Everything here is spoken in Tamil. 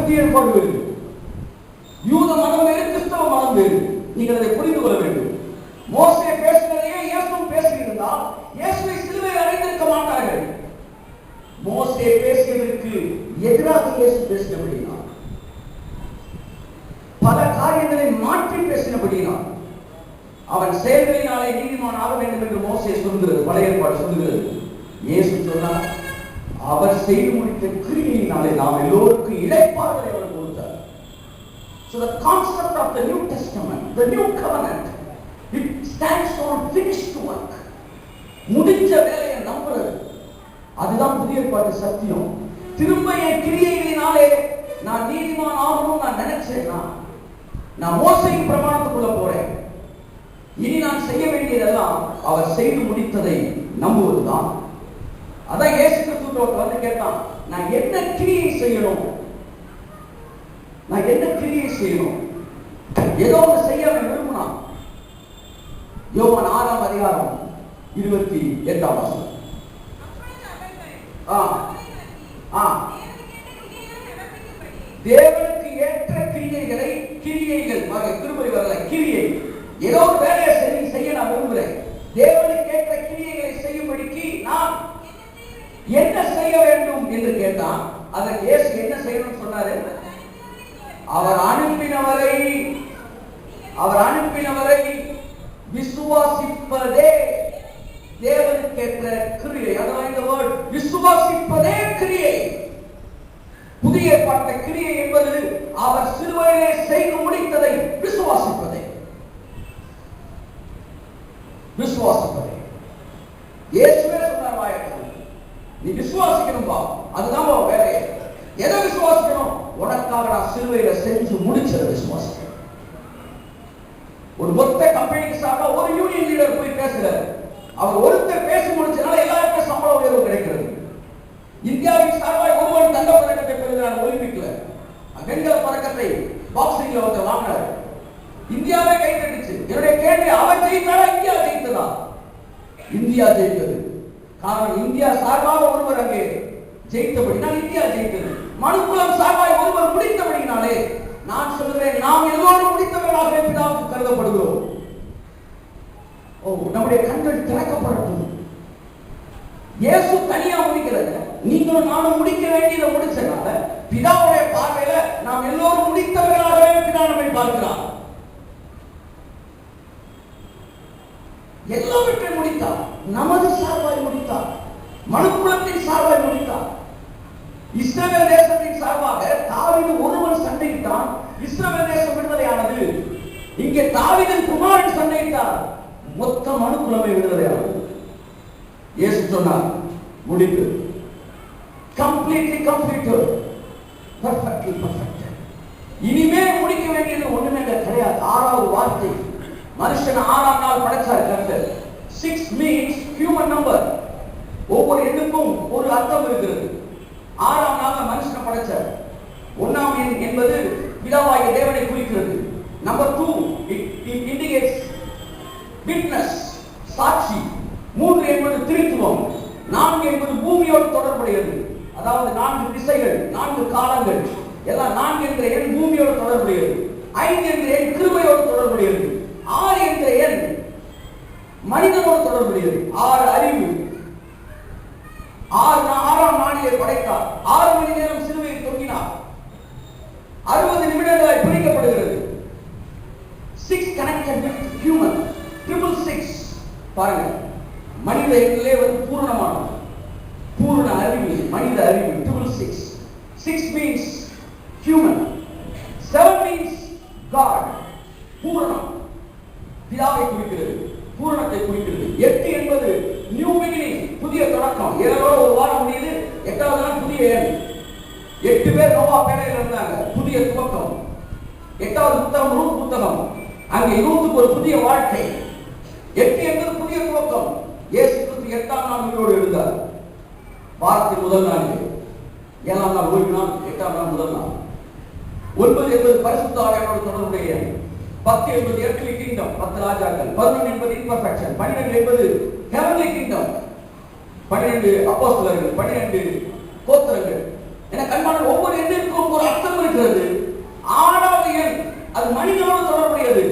புதிய ஏற்பாடு வேறு, யூத மதம் வேறு, கிறிஸ்தவ மதம் வேறு. நீங்கள் அதை புரிந்து கொள்ள வேண்டும். மோசே பேசினதையே இயேசுவும் பேசியிருந்தால் இயேசுவை சிலுவையில் அறைந்திருக்க மாட்டார்கள். மோசே பேசியதற்கு எதிராக இயேசு பேசினபடினார், பல காரியங்களை மாற்றி பேசினபடினார். அவன் செயல்களினாலே நீதிமான் ஆக வேண்டும் என்று மோசே சொல்கிறது, பழைய ஏற்பாடு சொல்கிறது. இயேசு சொன்னார், அவர் செய்து முடித்த கிரியையினாலே நாம் எல்லோருக்கும் இளைப்பாறுதலை அவர் கொடுத்தார். So the concept of the New Testament, the New Covenant, it stands for finished work. முடிஞ்ச வேலையை நம்புறது, அதுதான் புதிய ஏற்பாட்டு சத்தியம். திரும்ப என் கிரியைகளினாலே நான் நீதிமான் ஆகணும் நான் நினைச்சேன்னா நான் மோசையின் பிரமாணத்துக்குள்ள போறேன். இனி நான் செய்ய வேண்டியதெல்லாம் அவர் செய்து முடித்ததை நம்புவதுதான். அதான் இயேசு கிறிஸ்து வந்து கேட்டான், நான் என்ன கிரியை செய்யணும், நான் என்ன கிரியை செய்யணும்? ஏதோ ஒன்று செய்ய விரும்பினான். யோவான் 6ஆம் அதிகாரம் 28ஆம் வசனம். தேவனுக்கு ஏற்ற கிரியைகளை, கிரியைகள் திருப்பதி வரல, கிரியை ஏதோ ஒரு வேலையை செய்ய நான் விரும்புகிறேன். தேவனுக்கு ஏற்ற கிரியைகளை செய்யும்படிக்கு நான் என்ன செய்ய வேண்டும் என்று கேட்டான். அதற்கு இயேசு என்ன செய்யணும்னு சொன்னாரு? அவர் அனுப்பினவரை விசுவாசிப்பதே தேவனுக்கேற்ற கிரியை. அதான் இந்த வேர்ட், விசுவாசிப்பதே கிரியை. புதிய ஏற்பாட்டு கிரியை என்பது அவர் சிலுவையிலே செய்து முடித்ததை விசுவாசிப்பதே. விசுவாசிப்பதே இயேசுவே சொன்னார், வாயத்தில் நீ விசுவாசிக்கணும்பா, அதுதான் வேலையை. எதை விசுவாசிக்கணும்? உனக்காக நான் சிலுவையில செஞ்சு முடிச்சதை விசுவாசிக்கணும். ஒரு மொத்த கம்பெனிக்கு சார்பா ஒரு யூனியன் லீடர் போய் பேசுறாரு. அவர் ஒருத்தர் பேசி முடிச்சனால எல்லாருக்கும் சம்பள உயர்வு கிடைக்கிறது. இந்தியாவின் சார்பாக ஒருவன் தங்க பதக்கத்தை பெறுகிறார் ஒலிம்பிக்ல. வெண்கல பதக்கத்தை பாக்ஸிங்ல ஒருத்தர் வாங்கினார். இந்தியாவே கை கட்டுச்சு. என்னுடைய கேள்வி, அவர் ஜெயித்தாரா இந்தியா ஜெயித்ததா? இந்தியா ஜெயித்தது. காரணம், இந்தியா சார்பாக ஒருவர் அங்கே ஜெயித்தபடினால் இந்தியா ஜெயித்தது. மனுக்குலம் சார்பாக ஒருவர் முடித்தபடினாலே நான் சொல்கிறேன், நாம் எல்லோரும் முடித்தவர்களாக பிதாவுக்கு கருதப்படுகிறோம். நம்முடைய கண்கள் திறக்கப்படட்டும். இயேசு தனியா முடிக்கிறது, நீங்களும் நானும் முடிக்க வேண்டியதை முடிச்சனால பிதாவுடைய பார்வையில நாம் எல்லோரும் முடித்தவர்களாகவே பிதா நம்மை பார்க்கிறார். எல்லாவற்றையும் முடித்தார். நமது சார்பாய் முடித்தார், மனுக்குலத்தின் சார்பாய் முடித்தார். இஸ்ரவேல் தேசத்தின் சார்பாக தாவீது ஒருவன் சண்டையிட்டான், இஸ்ரவேல் தேசம் விடுதலையானது. இங்கே தாவீதின் குமாரன் சண்டையிட்டார், மொத்த மனுக்குலமே விடுதலையானது. இயேசு சொன்னார், முடித்து, கம்ப்ளீட்லி கம்ப்ளீட்டட், பெர்ஃபெக்ட்லி பெர்ஃபெக்ட். இனிமே முடிக்க வேண்டியது ஒண்ணுமே கிடையாது. 6வது வார்த்தை, மனுஷன் 6ஆம் நாள் படைச்சார் கர்த்தர். 6 மீன்ஸ் ஹியூமன் நம்பர். ஒவ்வொரு எண்ணுக்கும் ஒரு அர்த்தம் இருக்கிறது. 6ஆம் நாள் மனுஷனை படைச்சார். 1ஆம் எண் என்பது பிதாவாகிய தேவனை குறிக்கிறது. நம்பர் 2 இட் இண்டிகேட்ஸ் விட்னஸ், சாட்சி. 3 என்பது திருத்துவம். 4 என்பது பூமியோடு தொடர்புடையது. அதாவது 4 திசைகள், 4 காலங்கள், எல்லாம் 4 என்ற எண் பூமியோடு தொடர்புடையது. 5 என்ற எண் கிருபையோடு தொடர்புடையது. 6 என்ற எண் மனிதனோடு தொடர்புடையது. 6 அறிவு. 6ஆம் நாளிலே படைத்தார். 6 மணி நேரம் சிலுவையில் தொங்கினார். 60 நிமிடங்களாய் பிரிக்கப்படுகிறது. 6 connected with human. 666 பாருங்க, மனித எண்ணிலே பூர்ணமானது, பூர்ண அறிவு, மனித அறிவு. 666 6 means human, 7 means God, பூரணம், பிதாவை குறிக்கிறது, பூரணத்தை குறிக்கிறது. 8 என்பது நியூ பிகினிங், புதிய தொடக்கம். 7 ஒரு வாரம் முடியுது, 8வது நாள் புதிய எண். 8 பேர் நோவா பேழையில் இருந்தாங்க, புதிய துவக்கம். 8வது புத்தகம் ரூத் புத்தகம், அங்கே ரூத்துக்கு ஒரு புதிய வாழ்க்கை. 8 என்பது புதிய துவக்கம். இயேசு கிறிஸ்து 8ஆம் நாள் உயிரோடு எழுந்தார். வாரத்தின் முதல் நாளிலே, 7ஆம் நாள் ஓய்வு நாள், 8ஆம் நாள் முதல் நாள். 9 என்பது பரிசுத்த ஆவியானோடு தொடர்புடைய எண். 10 என்பது எர்த்லி கிங்டம், 10 ராஜாக்கள். 11 என்பது இம்பர்ஃபெக்ஷன். 12 என்பது ஹெவன்லி கிங்டம், 12 அப்போஸ்தலர்கள், 12 கோத்திரங்கள். என கண்மான ஒவ்வொரு எண்ணிற்கும் ஒரு அர்த்தம் இருக்கிறது. 6வது எண் அது மனிதனோடு தொடர்புடையது.